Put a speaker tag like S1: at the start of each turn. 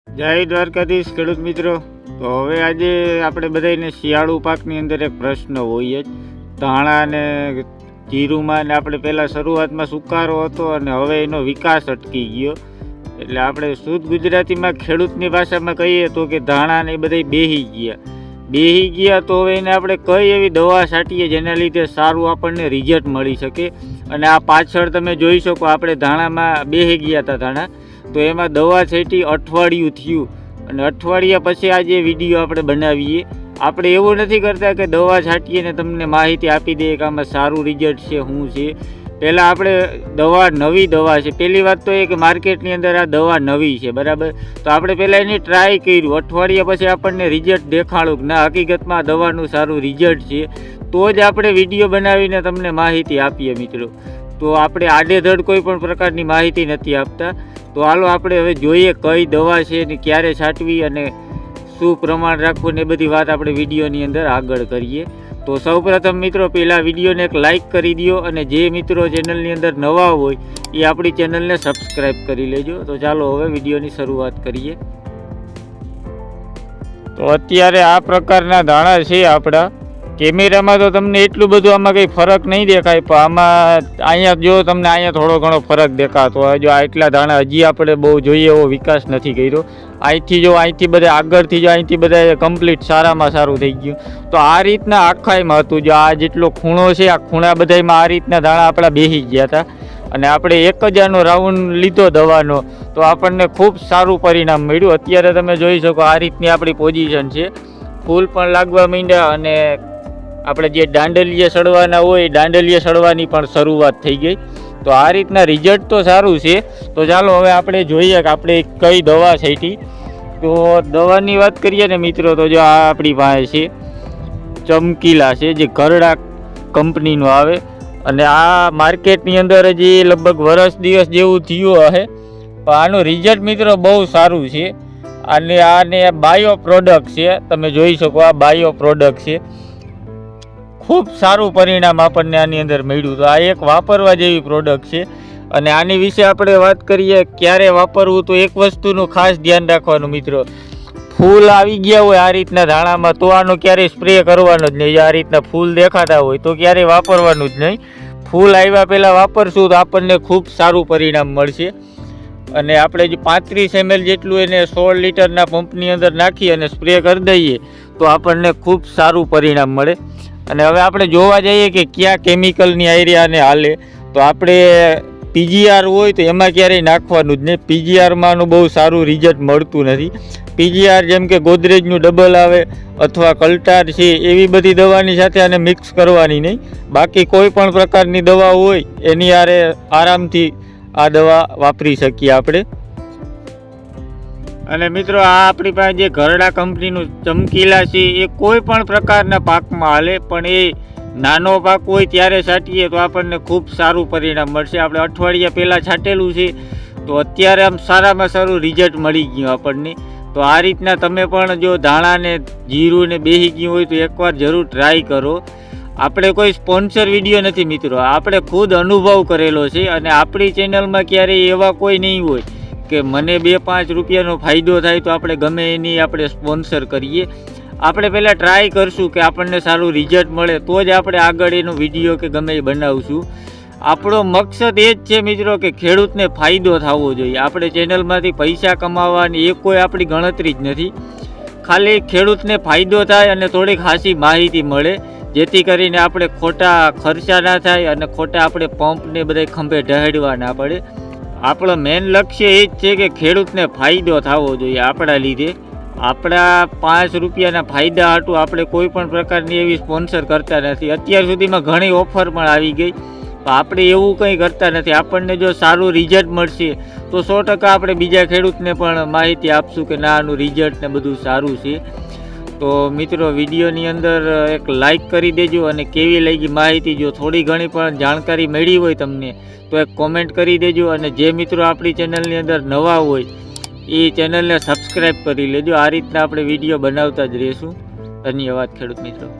S1: જય દ્વારકાધીશ ખેડૂત મિત્રો. તો હવે આજે આપણે બધાને શિયાળુ પાકની અંદર એક પ્રશ્ન હોય જ, ધાણા ને જીરુંમાં ને આપણે પહેલાં શરૂઆતમાં સુકારો હતો અને હવે એનો વિકાસ અટકી ગયો. એટલે આપણે શુદ્ધ ગુજરાતીમાં ખેડૂતની ભાષામાં કહીએ તો કે ધાણા ને એ બધા બેહી ગયા તો હવે એને આપણે કઈ એવી દવા છાંટીએ જેના લીધે સારું આપણને રિઝલ્ટ મળી શકે. અને આ પાછળ તમે જોઈ શકો આપણે ધાણામાં બેહી ગયા હતા ધાણા, તો એમાં દવા છાંટી અઠવાડિયું થયું અને અઠવાડિયા પછી આ જે વિડીયો આપણે બનાવીએ. આપણે એવું નથી કરતા કે દવા છાંટીએ ને તમને માહિતી આપી દઈએ કે આમાં સારું રિઝલ્ટ છે શું છે. પહેલાં આપણે નવી દવા છે. પહેલી વાત તો એ કે માર્કેટની અંદર આ દવા નવી છે, બરાબર. તો આપણે પહેલાં એની ટ્રાય કર્યું, અઠવાડિયા પછી આપણને રિઝલ્ટ દેખાડું કે ના હકીકતમાં આ દવાનું સારું રિઝલ્ટ છે, તો જ આપણે વિડીયો બનાવીને તમને માહિતી આપીએ મિત્રો. તો આપણે આડેધડ કોઈ પણ પ્રકારની માહિતી નથી આપતા. તો હાલો આપણે હવે જોઈએ કઈ દવા છે ને ક્યારે છાંટવી અને શું પ્રમાણ રાખવું ને એ બધી વાત આપણે વિડીયોની અંદર આગળ કરીએ. તો સૌપ્રથમ મિત્રો પહેલાં વિડીયોને એક લાઇક કરી દો અને જે મિત્રો ચેનલની અંદર નવા હોય એ આપણી ચેનલને સબસ્ક્રાઈબ કરી લેજો. તો ચાલો હવે વિડીયોની શરૂઆત કરીએ. તો અત્યારે આ પ્રકારના દાણા છે આપણા. કેમેરામાં તો તમને એટલું બધું આમાં કંઈ ફરક નહીં દેખાય, પણ આમાં અહીંયા જો તમને અહીંયા થોડો ઘણો ફરક દેખાતો હોય. જો આટલા દાણા હજી આપણે બહુ જોઈએ એવો વિકાસ નથી કર્યો. અહીંથી બધા આગળથી જો અહીંથી બધા કમ્પ્લીટ સારામાં સારું થઈ ગયું. તો આ રીતના આખાઈમાં હતું. જો આ જેટલો ખૂણો છે આ ખૂણા બધામાં આ રીતના દાણા આપણા બેસી ગયા હતા અને આપણે એક જ આનો રાઉન્ડ લીધો દવાનો તો આપણને ખૂબ સારું પરિણામ મળ્યું. અત્યારે તમે જોઈ શકો આ રીતની આપણી પોઝિશન છે. ફૂલ પણ લાગવા માંડ્યા અને આપણે જે દાંડલીએ સડવાના હોય એ દાંડલીએ સડવાની પણ શરૂઆત થઈ ગઈ. તો આ રીતના રિઝલ્ટ તો સારું છે. તો ચાલો હવે આપણે જોઈએ કે આપણે કઈ દવા છાંટી. તો દવાની વાત કરીએ ને મિત્રો, તો જો આ આપણી પાસે છે ચમકીલા છે, જે ઘરડા કંપનીનું આવે અને આ માર્કેટની અંદર જે લગભગ વર્ષ દિવસ જેવું થયું હશે, પણ આનું રિઝલ્ટ મિત્રો બહુ સારું છે. આને બાયો પ્રોડક્ટ છે, તમે જોઈ શકો આ બાયો પ્રોડક્ટ છે. ખૂબ સારું પરિણામ આપણને આની અંદર મળ્યું. તો આ એક વાપરવા જેવી પ્રોડક્ટ છે અને આની વિશે આપણે વાત કરીએ ક્યારે વાપરવું. તો એક વસ્તુનું ખાસ ધ્યાન રાખવાનું મિત્રો, ફૂલ આવી ગયા હોય આ રીતના ધાણામાં તો આનો ક્યારેય સ્પ્રે કરવાનો જ નહીં. આ રીતના ફૂલ દેખાતા હોય તો ક્યારેય વાપરવાનું જ નહીં. ફૂલ આવ્યા પહેલાં વાપરશું તો આપણને ખૂબ સારું પરિણામ મળશે. અને આપણે જે 35 ml જેટલું એને 16 લીટરના પંપની અંદર નાખી અને સ્પ્રે કરી દઈએ તો આપણને ખૂબ સારું પરિણામ મળે. અને હવે આપણે જોવા જઈએ કે કયા કેમિકલની આઈરિયાને હાલે. તો આપણે પીજીઆર હોય તો એમાં ક્યારેય નાખવાનું જ નહીં. પીજીઆરમાં આનું બહુ સારું રિઝલ્ટ મળતું નથી. પીજીઆર જેમ કે ગોદરેજનું ડબલ આવે અથવા કલ્ટાર છે એવી બધી દવાની સાથે આને મિક્સ કરવાની નહીં. બાકી કોઈ પણ પ્રકારની દવા હોય એની આરે આરામથી આ દવા વાપરી શકીએ આપણે. અને મિત્રો આ આપણી પાસે જે ઘરડા કંપનીનું ચમકીલા છે એ કોઈ પણ પ્રકારના પાકમાં હાલે, પણ એ નાનો પાક હોય ત્યારે છાંટીએ તો આપણને ખૂબ સારું પરિણામ મળશે. આપણે અઠવાડિયા પહેલાં છાંટેલું છે તો અત્યારે આમ સારામાં સારું રિઝલ્ટ મળી ગયું આપણને. તો આ રીતના તમે પણ જો ધાણાને જીરુંને બેસી ગયું હોય તો એકવાર જરૂર ટ્રાય કરો. આપણે કોઈ સ્પોન્સર વિડીયો નથી મિત્રો, આપણે ખુદ અનુભવ કરેલો છે અને આપણી ચેનલમાં ક્યારેય એવા કોઈ નહીં હોય કે મને 2-5 રૂપિયાનો ફાયદો થાય તો આપણે ગમે એની આપણે સ્પોન્સર કરીએ. આપણે પહેલાં ટ્રાય કરશું કે આપણને સારું રિઝલ્ટ મળે તો જ આપણે આગળ એનો વિડીયો કે ગમે એ બનાવશું. આપણો મકસદ એ જ છે મિત્રો કે ખેડૂતને ફાયદો થવો જોઈએ. આપણે ચેનલમાંથી પૈસા કમાવાની એ કોઈ આપણી ગણતરી જ નથી. ખાલી ખેડૂતને ફાયદો થાય અને થોડીક ખાસી માહિતી મળે જેથી કરીને આપણે ખોટા ખર્ચા ના થાય અને ખોટા આપણે પંપને બધા ખંભે ઢહેડવા ના પડે. આપણો મેન લક્ષ્ય એ જ છે કે ખેડૂતને ફાયદો થવો જોઈએ. આપણા લીધે આપણા 5 રૂપિયાના ફાયદા હાટું આપણે કોઈ પણ પ્રકારની એવી સ્પોન્સર કરતા નથી. અત્યાર સુધીમાં ઘણી ઓફર પણ આવી ગઈ, આપણે એવું કંઈ કરતા નથી. આપણને જો સારું રિઝલ્ટ મળશે તો 100% આપણે બીજા ખેડૂતને પણ માહિતી આપશું કે ના આનું રિઝલ્ટ ને બધું સારું છે. તો મિત્રો વિડીયોની અંદર એક લાઇક કરી દેજો અને કેવી લાગી માહિતી, જો થોડી ઘણી પણ જાણકારી મળી હોય તમને તો એક કોમેન્ટ કરી દેજો. અને જે મિત્રો આપણી ચેનલની અંદર નવા હોય એ ચેનલને સબસ્ક્રાઈબ કરી લેજો. આ રીતના આપણે વિડીયો બનાવતા જ રહીશું. ધન્યવાદ ખેડૂત મિત્રો.